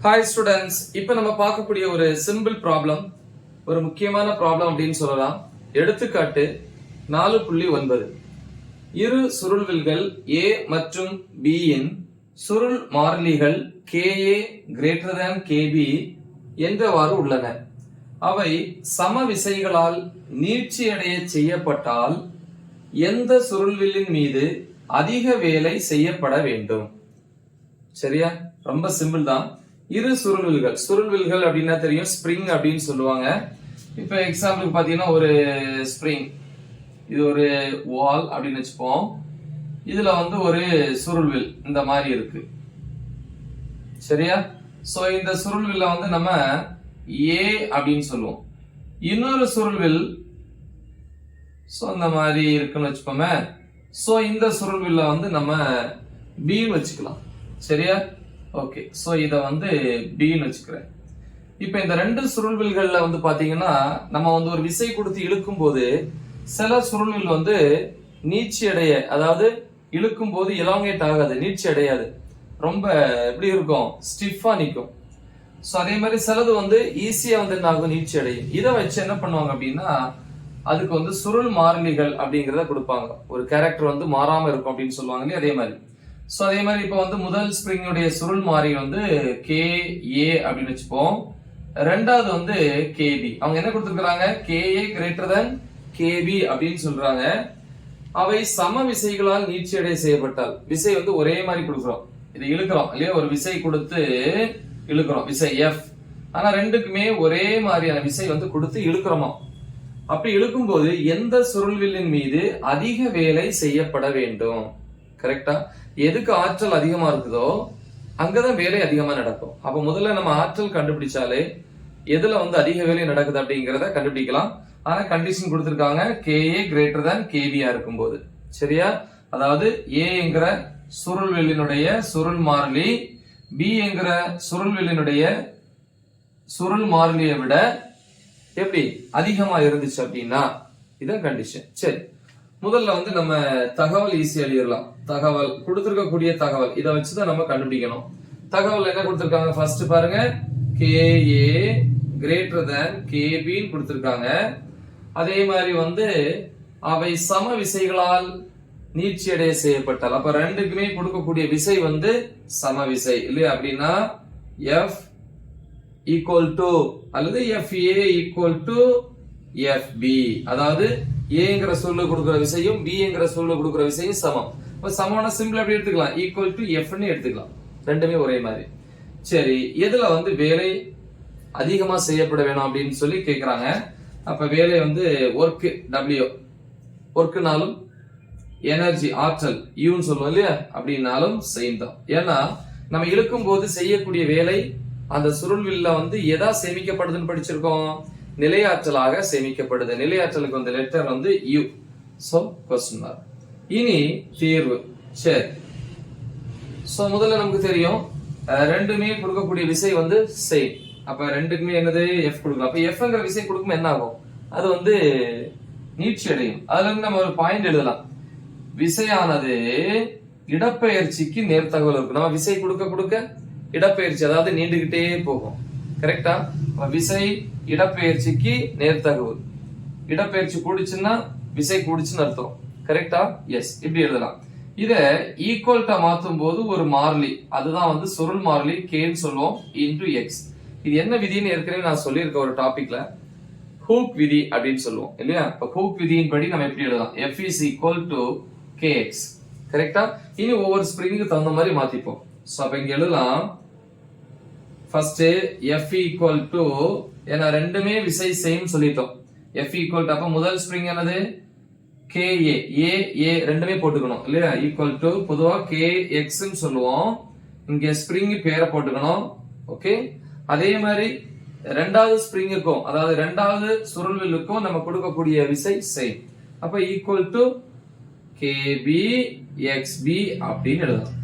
Hi students, இப்போ நம்ம பார்க்கக்கூடிய ஒரு சிம்பிள் ப்ராப்ளம், ஒரு முக்கியமான ப்ராப்ளம் அப்படின்னு சொல்லலாம். எடுத்துக்காட்டு 4.9. இரு சுருள்வில்கள் A மற்றும் B இன் சுருள் மாறிலிகள் KA greater than KB என்றவாறு உள்ளன. அவை சம விசைகளால் நீட்சியடைய செய்யப்பட்டால் எந்த சுருள்வில்லின் மீது அதிக வேலை செய்யப்பட வேண்டும்? சரியா? ரொம்ப சிம்பிள் தான். இரு சுருள்வில்கள் அப்படின்னா தெரியும், ஸ்ப்ரிங் அப்படின்னு சொல்லுவாங்க. இப்ப எக்ஸாம்பிளுக்கு பாத்தீங்கன்னா ஒரு ஸ்ப்ரிங், இது ஒரு வால் அப்படின்னு வச்சுப்போம். இதுல ஒரு சுருள்வில் இந்த மாதிரி இருக்கு. சரியா? சோ இந்த சுருள்வில்ல நம்ம A அப்படின்னு சொல்லுவோம். இன்னொரு சுருள்வில் சோ இந்த மாதிரி இருக்குன்னு வச்சுப்போமே. சோ இந்த சுருள்வில்ல நம்ம B வச்சுக்கலாம். சரியா? ஓகே, சோ இத B ன்னு வச்சுக்கிறேன். இப்ப இந்த ரெண்டு சுருள்வில்கள்ல பாத்தீங்கன்னா நம்ம ஒரு விசை கொடுத்து இழுக்கும் போது சில சுருள்வில் நீட்சி அடைய, அதாவது இழுக்கும் போது எலாங்கேட் ஆகாது, நீட்சி அடையாது, ரொம்ப எப்படி இருக்கும், ஸ்டிஃபா நிக்கும். சோ அதே மாதிரி சிலது ஈஸியா என்ன ஆகும், நீட்சி அடையும். இதை வச்சு என்ன பண்ணுவாங்க அப்படின்னா அதுக்கு சுருள் மாறிலிகள் அப்படிங்கறத கொடுப்பாங்க. ஒரு கேரக்டர் மாறாம இருக்கும் அப்படின்னு சொல்லுவாங்க இல்லையா, அதே மாதிரி. சோ அதே மாதிரி இப்ப முதல் ஸ்ப்ரிங் உடைய சுருள் மாறி KA அப்படின்னு வச்சுப்போம். ரெண்டாவது KB. அவங்க என்ன கொடுத்திருக்காங்க, KA greater than KB அப்படின்னு சொல்றாங்க. அவை சம விசைகளால் நீட்சியடை செய்யப்பட்டால், விசை ஒரே மாதிரி கொடுக்கிறோம், இது இழுக்கிறோம் இல்லையா, ஒரு விசை கொடுத்து இழுக்கிறோம், விசை F. ஆனா ரெண்டுக்குமே ஒரே மாதிரியான விசை கொடுத்து இழுக்கிறோமா. அப்படி இழுக்கும் போது எந்த சுருள்வில்லின் மீது அதிக வேலை செய்யப்பட வேண்டும்? கரெக்டா? எதுக்கு ஆற்றல் அதிகமா இருக்குதோ அங்கதான் வேலை அதிகமா நடக்கும். அப்ப முதல்ல நம்ம ஆற்றல் கண்டுபிடிச்சாலே எதுல அதிக வேலை நடக்குது அப்படிங்கறத கண்டுபிடிக்கலாம். ஆனா கண்டிஷன் கொடுத்திருக்காங்க KA greater than KB இருக்கும்போது. சரியா? அதாவது A என்கிற சுருள்வில்லினுடைய சுருள் மாறிலி B என்கிற சுருள்வில்லினுடைய சுருள் மாறிலியை விட எப்படி அதிகமா இருந்துச்சு அப்படின்னா இதான் கண்டிஷன். சரி, முதல்ல நம்ம தகவல் ஈஸியா எழுதிடலாம். தகவல் கொடுத்திருக்கக்கூடிய தகவல் இதை வச்சுதான் நம்ம கண்டுபிடிக்கணும். தகவல் என்ன கொடுத்திருக்காங்க, ஃபர்ஸ்ட் பாருங்க, KA greater than KB கொடுத்திருக்காங்க. அதே மாதிரி அவை சம விசைகளால் நீட்சியடைய செய்யப்பட்டால், அப்ப ரெண்டுக்குமே கொடுக்கக்கூடிய விசை சம விசை இல்லையா, அப்படின்னா F equal to அல்லது FA equal to FB. அதாவது ஏங்கிற சொல்ல கொடுக்கிற விசையும் B என்கிற சொல்ல கொடுக்கிற விசையும் சமம். இப்ப சமமான சிம்பிள் எப்படி எடுத்துக்கலாம், ஈக்குவல் டு F ன்னு எடுத்துக்கலாம். ரெண்டுமே ஒரே மாதிரி. சரி, எதுல வேலை அதிகமா செய்யப்பட வேணும் அப்படின்னு சொல்லி கேக்குறாங்க. அப்ப வேலை ஒர்க் W, ஒர்க்னாலும் எனர்ஜி ஆற்றல் யூன்னு சொல்லுவோம் இல்லையா, அப்படின்னாலும் செய்யும். ஏன்னா நம்ம இழுக்கும் போது செய்யக்கூடிய வேலை அந்த சுருள்வில்ல எதா சேமிக்கப்படுதுன்னு படிச்சிருக்கோம், நிலையாற்றலாக சேமிக்கப்படுது. நிலையாற்றலுக்கு letter U. So question mark. இனி தீர்வு. சரி, சோ முதல்ல நமக்கு தெரியும் ரெண்டுமே கொடுக்கக்கூடிய விசை சேம். அப்ப ரெண்டுக்குமே என்னது, F கொடுக்கலாம். அப்ப Fங்கிற விசை கொடுக்கும் என்ன ஆகும், அது நீட்சி அடையும். அதுல நம்ம ஒரு பாயிண்ட் எழுதலாம், விசையானது இடப்பெயர்ச்சிக்கு நேர்த்தகவல் இருக்கும். நம்ம விசை கொடுக்க கொடுக்க இடப்பெயர்ச்சி, அதாவது நீண்டுகிட்டே போகும். கரெக்டா? விசை இடப்பெயர்ச்சிக்கு நேர்த்தகவல். இடப்பெயர்ச்சி கூடிச்சுன்னா விசை கூடிச்சுன்னு அர்த்தம். கரெக்டா? எஸ், இப்படி எழுதலாம். இத ஈக்குவல்ட்டா மாத்தும் போது ஒரு மாறிலி, அதுதான் சுருள் மாறிலி Kன்னு சொல்லுவோம், இன்டு X. இது என்ன விதின்னு ஏற்கனவே நான் சொல்லியிருக்கேன் ஒரு டாபிக்ல, ஹூக் விதி அப்படின்னு சொல்லுவோம் இல்லையா. இப்ப ஹூக் விதியின் படி நம்ம எப்படி எழுதலாம், F is equal to KX. கரெக்டா? இனி ஒவ்வொரு ஸ்ப்ரிங்க்கு தகுந்த மாதிரி மாத்திப்போம். சோ அப்ப இங்க எழுதலாம், ஃபர்ஸ்ட் F equal to, ஏன்னா ரெண்டுமே விசை சேம் சொல்லிட்டோம். F equal to, அப்ப முதல் ஸ்ப்ரிங் என்னது, KA. A ரெண்டுமே போட்டுக்கணும் இல்லையா, ஈக்குவல் டு பொதுவா KX ன்னு சொல்லுவோம். இங்க ஸ்ப்ரிங் பேரை போட்டுக்கணும். ஓகே, அதே மாதிரி ரெண்டாவது ஸ்ப்ரிங்குக்கும், அதாவது ரெண்டாவது சுருள்வில்லுக்கும் நம்ம கொடுக்கக்கூடிய விசை சேம். அப்ப ஈக்குவல் டு KB XB அப்படின்னு எழுதலாம்.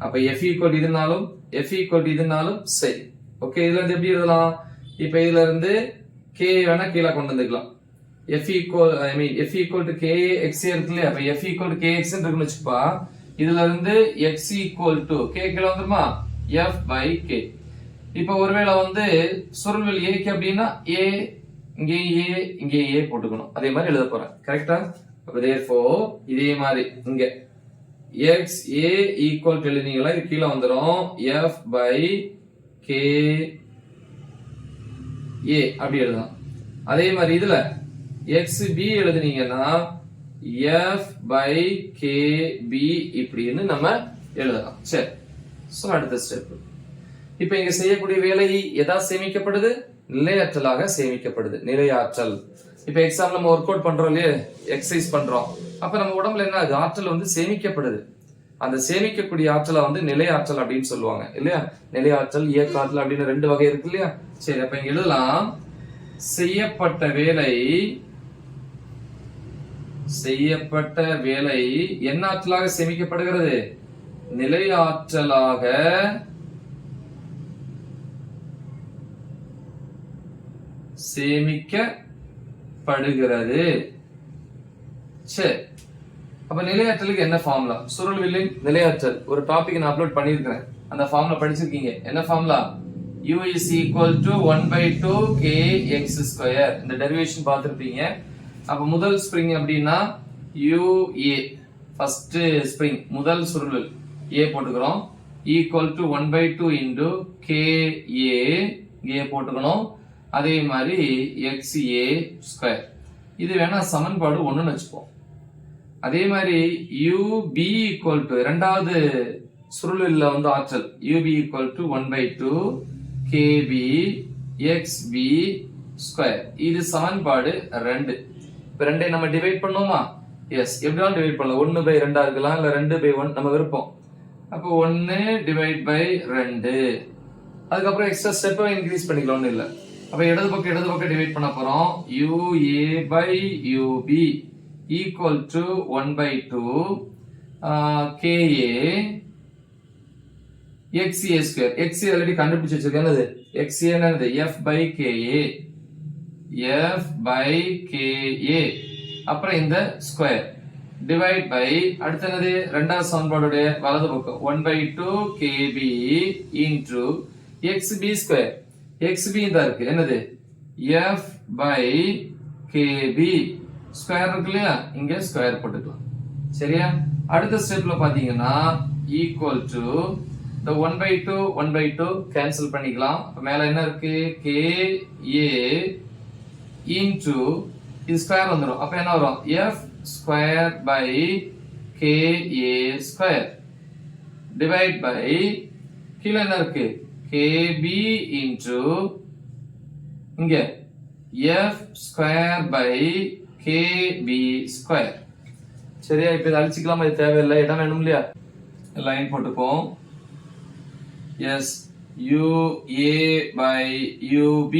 அப்ப F equal to இதுனாலும் F equal to இதுனாலும் சரி. ஓகே, இதுல இருந்து எப்படி எழுதலாம், இப்ப இதுல இருந்து K வேணா கீழே கொண்டு வந்துக்கலாம். F equal to KX இருக்கு இல்லையா, அப்ப F equal to KX இருக்குன்னு வச்சுப்பா. இதுல இருந்து X equal to K கீழே வந்துருமா, F by K. இப்ப ஒருவேளை வந்து சுருள்வில் ஏக்கு அப்படின்னா ஏ இங்கே ஏ போட்டுக்கணும். அதே மாதிரி எழுத போறேன். கரெக்டா? therefore இதே மாதிரி இங்க x a ஈக்குவல் டு எழுதினீங்களா இது கீழே வந்துரும் f by k a அப்படி எழுதலாம். அதே மாதிரி இதுல x b எழுதினீங்கன்னா f by k b இப்படின்னு நம்ம எழுதலாம். சரி, சோ அடுத்த ஸ்டெப். இப்ப இங்க செய்யக்கூடிய வேலை எதா சேமிக்கப்படுது? நிலையாற்றலாக சேமிக்கப்படுது. நிலையாற்றல். இப்ப எக்ஸாம்ல நம்ம ஒர்க் அவுட் பண்றோம் இல்லையா, எக்ஸசைஸ் பண்றோம். அப்ப நம்ம உடம்புல என்ன ஆகுது? ஆற்றல் வந்து சேமிக்கப்படுது. அந்த சேமிக்கக்கூடிய ஆற்றலை வந்து நிலையாற்றல் அப்படின்னு சொல்லுவாங்க இல்லையா? நிலையாற்றல், இயக்க ஆற்றல் அப்படின்னு ரெண்டு வகை இருக்கு இல்லையா? சரி, அப்ப இங்க எழுதலாம். செய்யப்பட்ட வேலை என்ன ஆற்றலாக சேமிக்கப்படுகிறது? நிலையாற்றலாக சேமிக்கப்படுகிறது. சரி, அப்ப நிலையாற்றலுக்கு என்ன ஃபார்முலா? சுருள்வில்லின் நிலையாற்றல் ஒரு டாபிக் நான் அப்லோட் பண்ணியிருக்கிறேன். அந்த ஃபார்முலா படிச்சிருக்கீங்க. என்ன formula? u is equal to 1/2 kx². இந்த டெரிவேஷன் பார்த்திருப்பீங்க. அப்ப முதல் ஸ்ப்ரிங் அப்படின்னா UA, ஃபர்ஸ்ட் ஸ்ப்ரிங் முதல் சுருள்வில் A போட்டுக்கிறோம். Equal to 1/2 into KA A போட்டுக்கணும். அதே மாதிரி XA². இது வேணா சமன்பாடு 1ன்னு வச்சுப்போம். அதே மாதிரி UB ஈக்குவல் டு இரண்டாவது சுருளில் வந்து ஆற்றல் UB equal to 1/2 KB XB². இது சமன்பாடு 2. இப்ப ரெண்டை நம்ம டிவைட் பண்ணுவோமா? எஸ், எப்படினாலும் டிவைட் பண்ணலாம். 1/2 இருக்கலாம், இல்ல 2/1 நம்ம விருப்பம். அப்போ 1/2. அதுக்கப்புறம் எக்ஸ்ட்ரா ஸ்டெப் இன்க்ரீஸ் பண்ணிக்கலாம், ஒண்ணு இல்ல. அப்ப இடது பக்கம் டிவைட் பண்ண போறோம். UA/UB equal to 1/2 KA XA². XA already கண்டுபிடிச்சு வச்சிருக்கேன். XA என்னது? F/KA. F/KA. அப்புறம் இந்த ஸ்கொயர் டிவைட் பை அடுத்து என்னது? இரண்டாவது சமன்பாடுடைய வலது பக்கம் 1/2 KB இன்டு XB². XB தான் இருக்கு. என்னது? F/KB. ஸ்கொயர் இருக்கு இல்லையா? இங்க ஸ்கொயர் போட்டுக்கலாம். சரியா? அடுத்த ஸ்டெப்ல பாத்தீங்கன்னா ஈக்குவல் டு இந்த 1/2 கேன்சல் பண்ணிக்கலாம். மேல என்ன இருக்கு? KA இன்டு இது ஸ்கொயர் வந்துரும். அப்ப என்ன வரும்? F²/KA² டிவைட் பை கீழ என்ன இருக்கு? KB இன்டு இங்க F²/KB². சரியா? இப்ப இதை அழிச்சுக்கலாம். இது தேவையில்லை, இடம் வேணும் இல்லையா? லைன் போட்டுப்போம். எஸ், UA/UB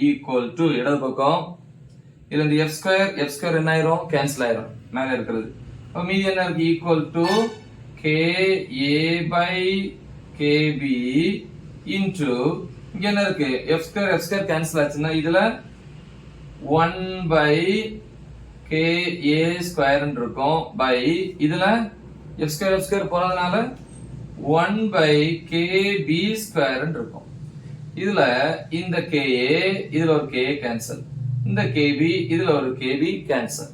ஈக்குவல் டு இடது பக்கம் இதுல இந்த F² என்ன ஆயிரும்? கேன்சல் ஆயிரும் மேல இருக்கிறது. அப்ப மீதி என்ன இருக்கு? ஈக்குவல் டு KA/KB இன்டு இங்க என்ன இருக்கு? F² கேன்சல் ஆச்சுன்னா இதுல 1/KA² இருக்கும் பை இதுல F² போறதுனால 1/KB² இருக்கும். இதுல இந்த KA இதுல ஒரு KA கேன்சல், இந்த KB இதுல ஒரு KB கேன்சல்.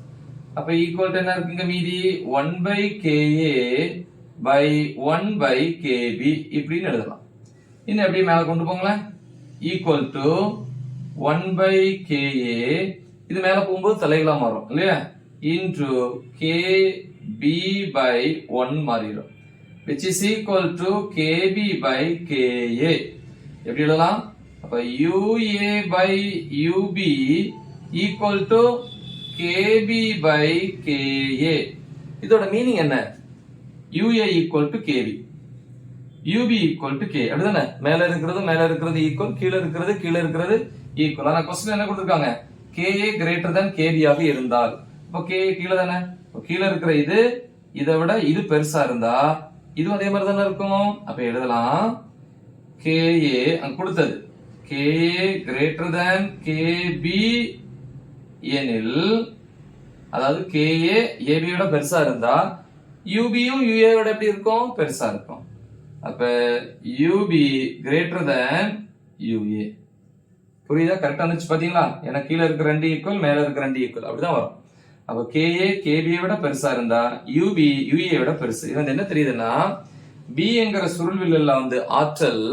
அப்ப ஈக்குவல் டு என்ன இருக்குங்க? மீதி 1/KA/1/KB இப்படின்னு எழுதலாம். இன்னும் எப்படி மேல கொண்டு போங்களேன். ஈக்குவல் டு 1/KA இது மேல போகும்போது தலைகளா மாறும் இல்லையா? இன்டு KB/1 மாறிடும். which is equal to KB/KA. எப்படி எழுதலாம்? அப்ப UA/UB equal to KB/KA. இதோட மீனிங் என்ன? UA equal to KB, UB equal to K. அப்படிதானே? மேல இருக்கிறது ஈக்குவல், கீழ இருக்கிறது ஈக்குவல். ஆனா क्वेश्चन என்ன கொடுத்திருக்காங்க? KA greater than KB ஆக இருந்தால். அப்ப KA கீழ தானே? கீழ இருக்கிற இது இதை விட இது பெருசா இருந்தா இதுவும் அதே மாதிரி தானே இருக்கும். அப்ப எழுதலாம் KA அங்க கொடுத்தது KA greater than KB எனில், அதாவது KA AB விட பெருசா இருந்தா UB யும் UA விட எப்படி இருக்கும்? பெருசா இருக்கும். அப்ப UB greater than யூஏ. புரியுதா? கரெக்டா இருந்துச்சு பாத்தீங்களா? ஏன்னா கீழே இருக்க 2 ஈக்குவல், மேல இருக்க 2 ஈக்குவல், அப்படிதான் வரும். அப்ப KA KB விட பெருசா இருந்தா UB UA விட பெருசு. இது என்ன தெரியுதுன்னா, Bங்கிற சுருள்வில்ல வந்து ஆற்றல்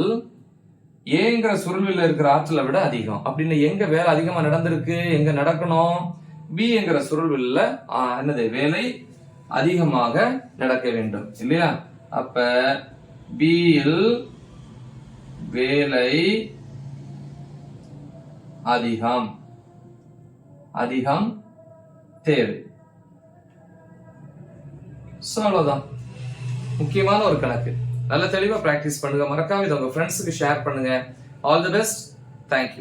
Aங்கிற சுருள்வில்ல இருக்கிற ஆற்றலை விட அதிகம். அப்படின்னு எங்க வேலை அதிகமா நடந்திருக்கு, எங்க நடக்கணும்? Bங்கிற சுருள்வில்ல என்னது வேலை அதிகமாக நடக்க வேண்டும் இல்லையா? அப்ப B இல் வேலை அதிகம் தேவை. அவ்வளவுதான். முக்கியமான ஒரு கணக்கு. நல்ல தெளிவா பிராக்டிஸ் பண்ணுங்க. மறக்காம இதை உங்க ஃப்ரெண்ட்ஸுக்கு ஷேர் பண்ணுங்க. All the best. தேங்க்யூ.